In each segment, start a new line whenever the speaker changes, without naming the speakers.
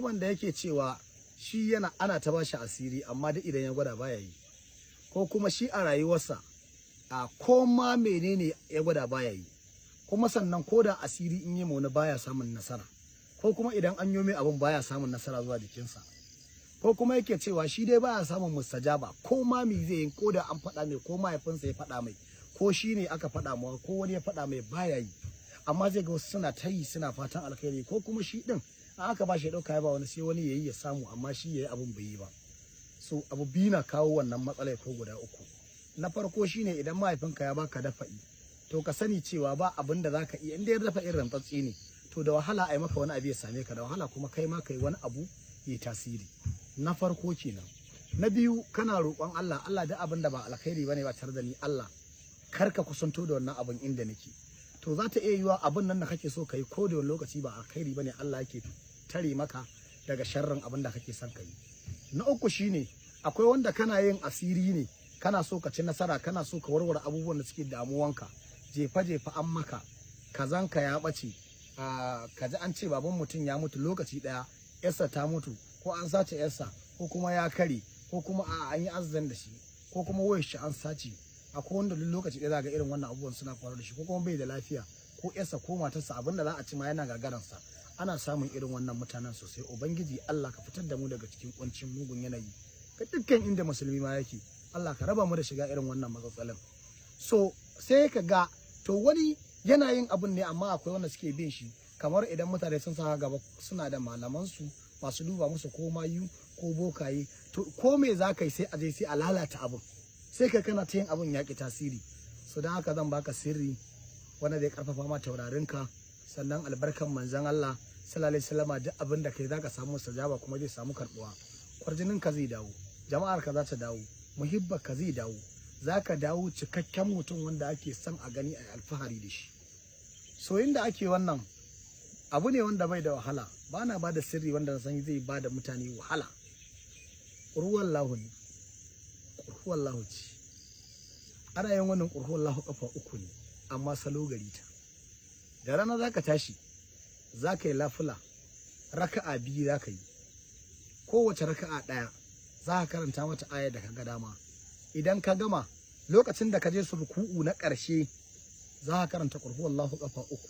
mutumin da yake cewa shi yana ana ta bashi asiri amma duk idan ya gwada baya yi, ko kuma shi a rayuwarsa a koma menene ya gwada baya yi, kuma sannan ko da asiri in yi wani baya samun nasara, ko kuma idan an yi mai abun baya samun nasara zuwa jikinsa, ko kuma yake cewa shi dai baya samun mustajaba, ko ma me zai yi, ko da an faɗa mai, ko mahaifinsa ya faɗa mai, ko shi ne aka faɗa mawa, ko wani ya faɗa mai baya yi, amma zai ga wasu suna ta yi suna fatan alkhairi, ko kuma shi din an aka ba shi ya ɗauka ya ba wani sai wani yayi ya samu amma shi yayi abun bai yi ba. So abu biyu na kawo wannan matsalar ko guda uku. Na farko shine idan mahaifinka ya baka dafa'i, to ka sani cewa ba abin da zaka iya, in dai dafa'in rantsatsi ne to da wahala a yi maka wani abu ya same ka, da wahala kuma kai ma kai wani abu ya tasiri. Na farko kenan. Na biyu, kana roƙon Allah, Allah da abin da ba alkhairi bane ba tare da ni, Allah kar ka kusanto da wannan abin inda nake. To za ta iya yiwa abin nan da kake so kai ko da wani lokaci ba alkhairi bane, Allah yake tare maka daga sharrin abin da kake son kai. Na uku shine akwai wanda kana yin asiri ne, kana so ka ci nasara, kana so ka warware abubuwan da suke damuwanka, jefa an maka, kazanka ya ɓace, kaji an ce baban mutum ya mutu lokaci ɗaya, yarsa ta mutu, ko an sace yarsa, ko kuma ya kare, ko kuma an yi azan da shi, ko kuma wayar shi an sace. Akwai wanda duk lokaci ɗaya za ga irin wannan abubuwan suna faruwa da shi, ko kuma bai da lafiya, ko yarsa ko matarsa abin da za a ci ma yana gagaransa. Ana samun irin wannan mutanen sosai. Ubangiji Allah ka fitar da mu daga cikin kuncin mugun yanayi, ka dukkan inda musulmi ma yake, Allah ka raba mu da shiga irin wannan matsatsalin. So sai ka ga to wani yana yin abun ne amma akwai wanda suke bin shi, kamar idan mutane sun sa gaba suna da malaman su masu duba musu ko mayu ko bokaye, to ko me za ka yi sai a je sai a lalata abun, sai kai kana ta yin abun yaƙi tasiri. So don haka zan baka sirri wanda zai karfafa ma taurarinka, sannan albarkan manzon Allah sallallahu alaihi wasallam, duk abin da kai zaka samu sajaba kuma zai samu karbuwa. Kwarjinin ka zai dawo, jama'ar ka za ta dawo, muhibbar ka zai dawo, zaka dawo cikakken mutum wanda ake son a gani a alfahari da shi. So inda ake wannan abu ne wanda bai da wahala, bana bada sirri wanda na san zai bada mutane wahala. Ruwan lahu ne, ruwan lahu ce, ana yin wannan ruwan lahu kafa uku ne amma salo gari ta. Da rana zaka tashi, zaka yi lafula raka'a biyu, zaka yi kowace raka'a ɗaya za ka karanta mata ayar da kaga dama. Idan ka gama, lokacin da ka je su ruku'u na ƙarshe za ka karanta qul huwallahu kafa uku,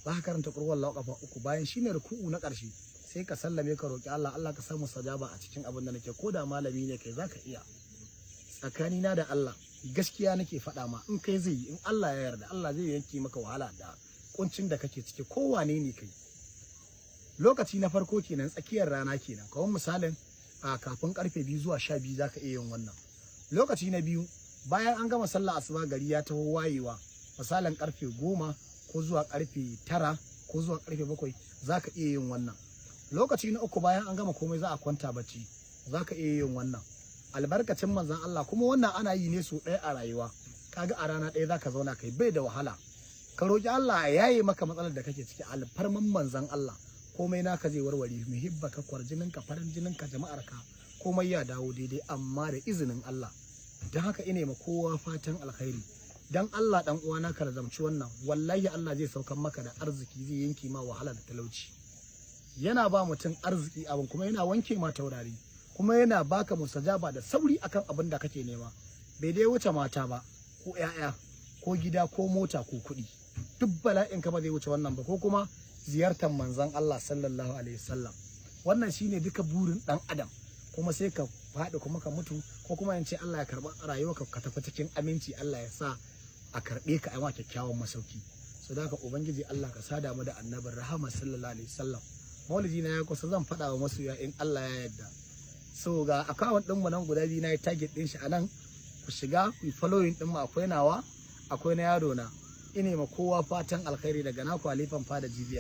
za ka karanta qul huwallahu kafa uku. Bayan shine ruku'u na ƙarshe sai ka sallame ka roki Allah, Allah ka samu sajaba a cikin abin da nake, ko da malami ne kai zaka iya. Tsakanina da Allah gaskiya nake faɗa ma, in kai zai yi, in Allah ya yarda Allah zai yanke maka wahala da kuncin da kake ciki, ko wane ne kai. Lokaci na farko kenan, tsakiyar rana kenan, kawai misalin a kafin karfe 2 zuwa 12 zaka iya yin wannan. Lokaci na biyu, bayan an gama sallah asuba gari ya taho wayewa, misalin karfe 10 ko zuwa karfe 9 ko zuwa karfe 7 zaka iya yin wannan. Lokaci na uku, bayan an gama komai za a kwanta bacci, zaka iya yin wannan. Albarkacin manzon Allah, kuma wannan ana yi ne so ɗaya a rayuwa, kaga a rana ɗaya zaka zauna kai, bai da wahala. Ka roki Allah ya yaye maka matsalar da kake ciki, alfarman manzon Allah komai naka zai warware. Muhibbaka, kwarjininka, farin jininka, jama'arka, komai ya dawo daidai, amma da izinin Allah. Don haka ina ma kowa fatan alkhairi. Dan Allah dan uwana ka razamci wannan, wallahi Allah zai saukan maka da arziki, zai yanke ma wahala da talauci. Yana ba mutum arziki abin, kuma yana wanke ma taurari, kuma yana baka mustajaba da sauri akan abin da kake nema. Bai dai wuce mata ba, ko 'ya'ya, ko gida, ko mota, ko kuɗi. Duk bala'in ka ba zai wuce wannan ba, ko kuma ziyartar manzon Allah sallallahu alaihi wasallam. Wannan shine duka burin dan adam, kuma sai ka faɗi kuma ka mutu, ko kuma in ce Allah ya karɓa rayuwarka ka tafi cikin aminci, Allah ya sa a karɓe ka a ma kyakkyawan masauki. So da haka ubangiji Allah ka sada mu da annabin rahama sallallahu alaihi wasallam. Maulidi na ya kusa, zan faɗa wa masoya in Allah ya yarda. So ga account ɗin mu nan guda biyu, na yi target ɗin shi a nan, ku shiga ku following ɗin mu, akwai nawa akwai na yaro na. Ine ma kowa fatan alkhairi daga naku Halifan Fada Jibiya.